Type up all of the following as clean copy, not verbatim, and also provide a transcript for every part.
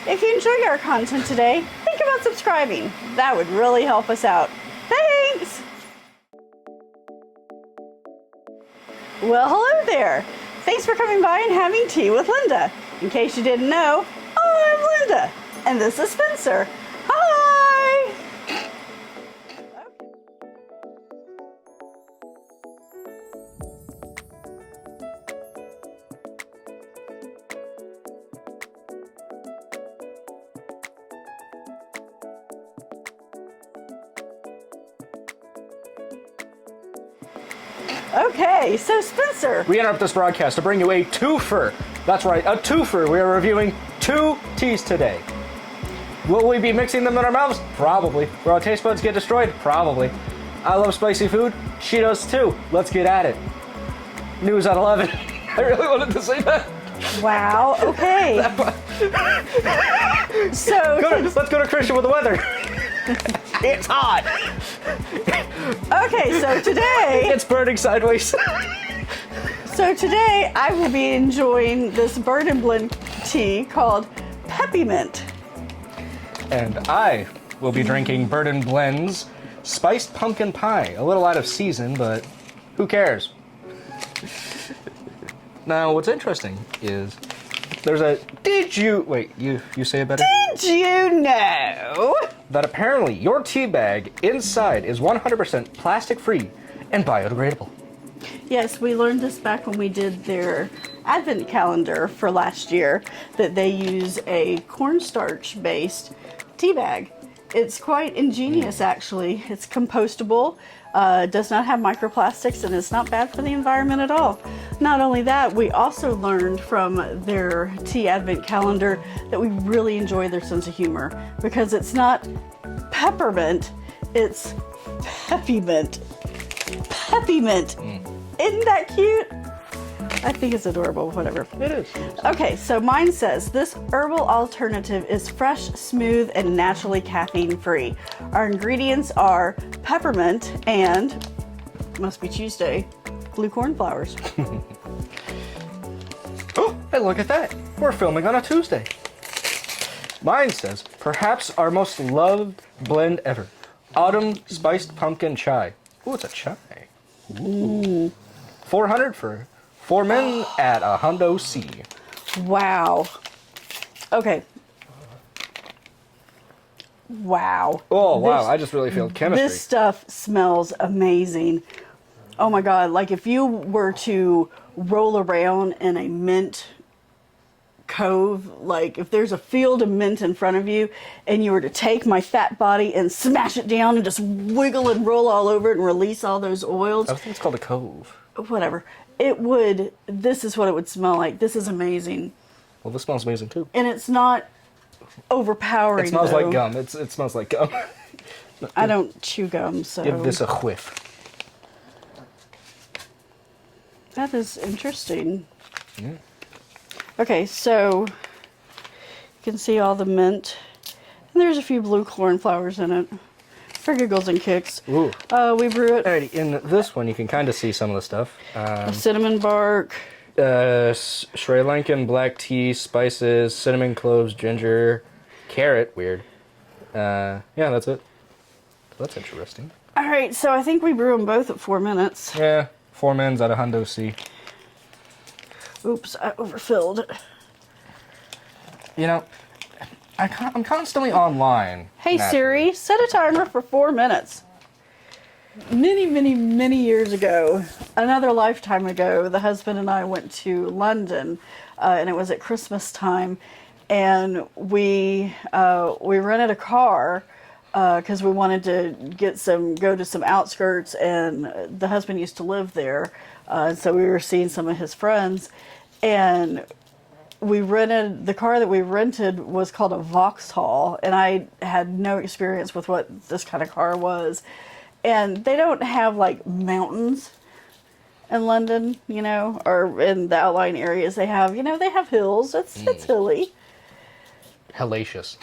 If you enjoy our content today, think about subscribing. That would really help us out. Thanks! Well, hello there. Thanks for coming by and having tea with Linda. In case you didn't know, I'm Linda, and this is Spencer. Hi! Okay, so Spencer. We interrupt this broadcast to bring you a twofer. That's right, a twofer. We are reviewing 2 teas today. Will we be mixing them in our mouths? Probably. Will our taste buds get destroyed? Probably. I love spicy food. She does too. Let's get at it. News at 11. I really wanted to say that. Wow, okay. Let's go to Christian with the weather. It's hot. Okay, so today... It's burning sideways. So today I will be enjoying this bird and blend tea called Peppy Mint. And I will be drinking Bird and Blend's Spiced Pumpkin Pie. A little out of season, but who cares? Now, what's interesting is there's a... Wait, you say it better? Did you know that apparently your tea bag inside is 100% plastic-free and biodegradable. Yes, we learned this back when we did their advent calendar for last year, that they use a cornstarch-based tea bag. It's quite ingenious, actually. It's compostable, does not have microplastics, and it's not bad for the environment at all. Not only that, we also learned from their tea advent calendar that we really enjoy their sense of humor, because it's not peppermint, it's peppy mint. Peppy mint. Isn't that cute? I think it's adorable, whatever. It is. Okay, so mine says, this herbal alternative is fresh, smooth, and naturally caffeine-free. Our ingredients are peppermint and, must be Tuesday, blue cornflowers. Oh, hey, look at that. We're filming on a Tuesday. Mine says, perhaps our most loved blend ever. Autumn Spiced Pumpkin Chai. Ooh, it's a chai. Ooh. 400 for 4 men at a hundo C. Wow. Okay. Wow. Oh, wow. I just really feel chemistry. This stuff smells amazing. Oh my God. Like if you were to roll around in a mint cove, like if there's a field of mint in front of you and you were to take my fat body and smash it down and just wiggle and roll all over it and release all those oils. I think it's called a cove. Whatever. This is what it would smell like. This is amazing. Well, this smells amazing too. And it's not overpowering. It smells though. like gum. It smells like gum. I don't chew gum, so. Give this a whiff. That is interesting. Yeah. Okay, so you can see all the mint. And there's a few blue cornflowers in it. For giggles and kicks. Ooh. We brew it. Alrighty, in this one you can kind of see some of the stuff. Cinnamon bark. Sri Lankan black tea, spices, cinnamon, cloves, ginger, carrot. Weird. Yeah, that's it. That's interesting. Alright, so I think we brew them both at 4 minutes. Yeah, 4 men's at a hundo C. Oops, I overfilled. You know, I'm constantly online. Hey Siri, set a timer for 4 minutes. Many years ago, another lifetime ago, the husband and I went to London, and it was at Christmas time, and we rented a car because we wanted to go to some outskirts, and the husband used to live there, so we were seeing some of his friends, and the car that we rented was called a Vauxhall, and I had no experience with what this kind of car was. And they don't have like mountains in London, you know, or in the outlying areas. They have, they have hills. It's hilly. Hellacious.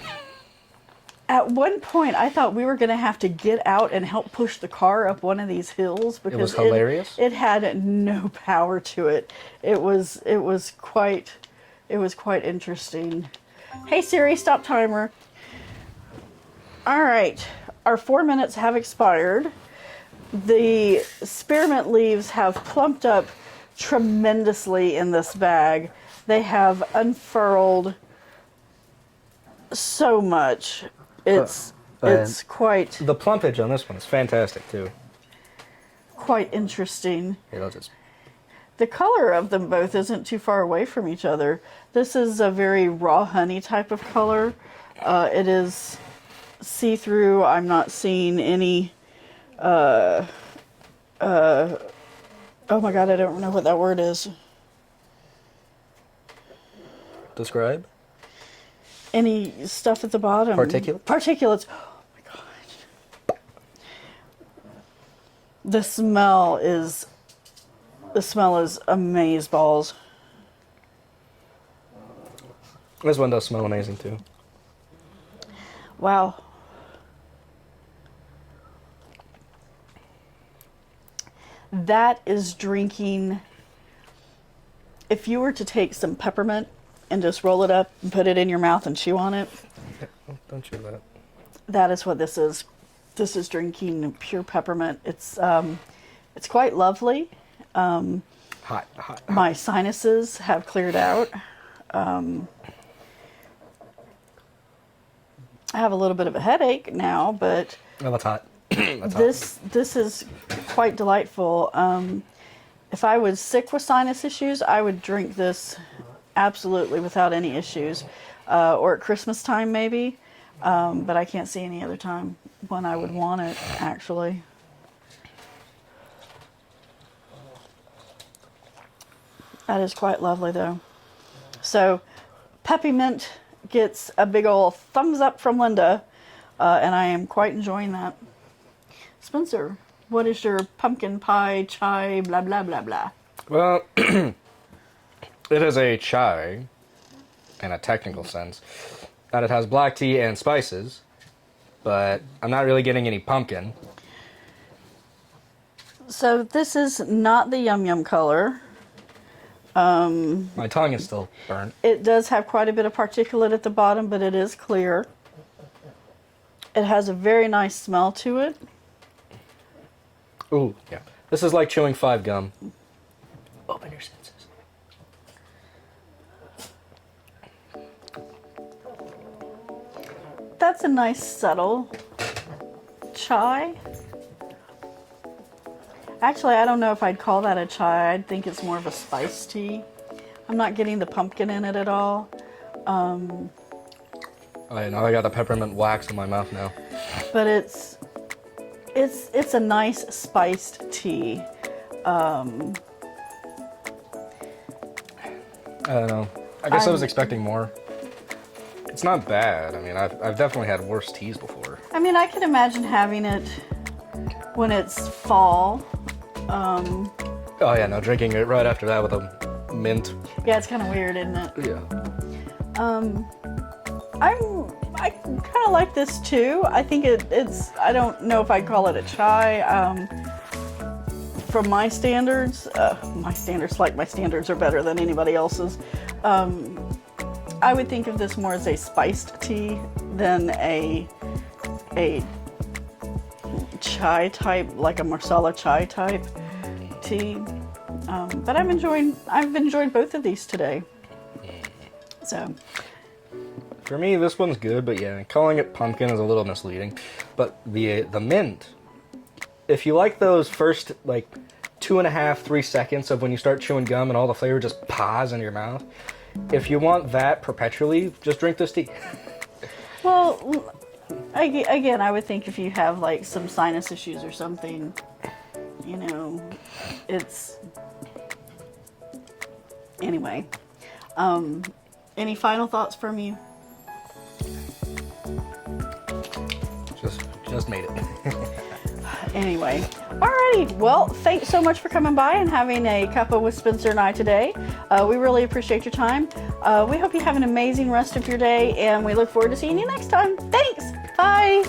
At one point, I thought we were going to have to get out and help push the car up one of these hills because it was hilarious. It had no power to it. It was quite interesting. Hey Siri, stop timer. All right, our 4 minutes have expired. The spearmint leaves have plumped up tremendously in this bag. They have unfurled so much. It's quite The plumpage on this one is fantastic too. quite interesting. Here, I'll just. The color of them both isn't too far away from each other. This is a very raw honey type of color. It is see-through. I'm not seeing any, oh my God, I don't know what that word is. Describe. Any stuff at the bottom. Particulate? Particulates. Oh my God. The smell is amazeballs. This one does smell amazing too. Wow. That is drinking. If you were to take some peppermint and just roll it up and put it in your mouth and chew on it, Don't chew that. that is what this is. This is drinking pure peppermint. It's quite lovely. Hot. My sinuses have cleared out. I have a little bit of a headache now, but Oh, that's hot. That's hot. this is quite delightful. If I was sick with sinus issues, I would drink this absolutely without any issues. Or at Christmas time maybe, but I can't see any other time when I would want it, actually. That is quite lovely, though. So, Peppy Mint gets a big old thumbs up from Linda, and I am quite enjoying that. Spencer, what is your pumpkin pie, chai, blah, blah, blah, blah? Well, it is a chai, in a technical sense, that it has black tea and spices, but I'm not really getting any pumpkin. So, this is not the yum yum color. My tongue is still burnt. It does have quite a bit of particulate at the bottom, but it is clear. It has a very nice smell to it. Ooh, yeah. This is like chewing 5 gum. Open your senses. That's a nice subtle chai. Actually, I don't know if I'd call that a chai. I'd think it's more of a spice tea. I'm not getting the pumpkin in it at all. Oh, yeah, now I got the peppermint wax in my mouth now. But it's a nice spiced tea. I don't know. I guess I was expecting more. It's not bad. I mean, I've definitely had worse teas before. I mean, I can imagine having it when it's fall. Oh yeah, no, drinking it right after that with a mint. Yeah, it's kind of weird, isn't it? Yeah. I kind of like this too. I think it's. I don't know if I'd call it a chai. From my standards, my standards are better than anybody else's. I would think of this more as a spiced tea than a chai type, like a masala chai type tea. But I've enjoyed both of these today. So. For me, this one's good, but yeah, calling it pumpkin is a little misleading. But the mint, if you like those first, like, 2.5, 3 seconds of when you start chewing gum and all the flavor just pours in your mouth, if you want that perpetually, just drink this tea. Well, again, I would think if you have, like, some sinus issues or something, you know, it's... Anyway. Any final thoughts from you? Just made it. Anyway, alrighty. Well, thanks so much for coming by and having a cuppa with Spencer and I today. We really appreciate your time. We hope you have an amazing rest of your day, and we look forward to seeing you next time. Thanks. Bye.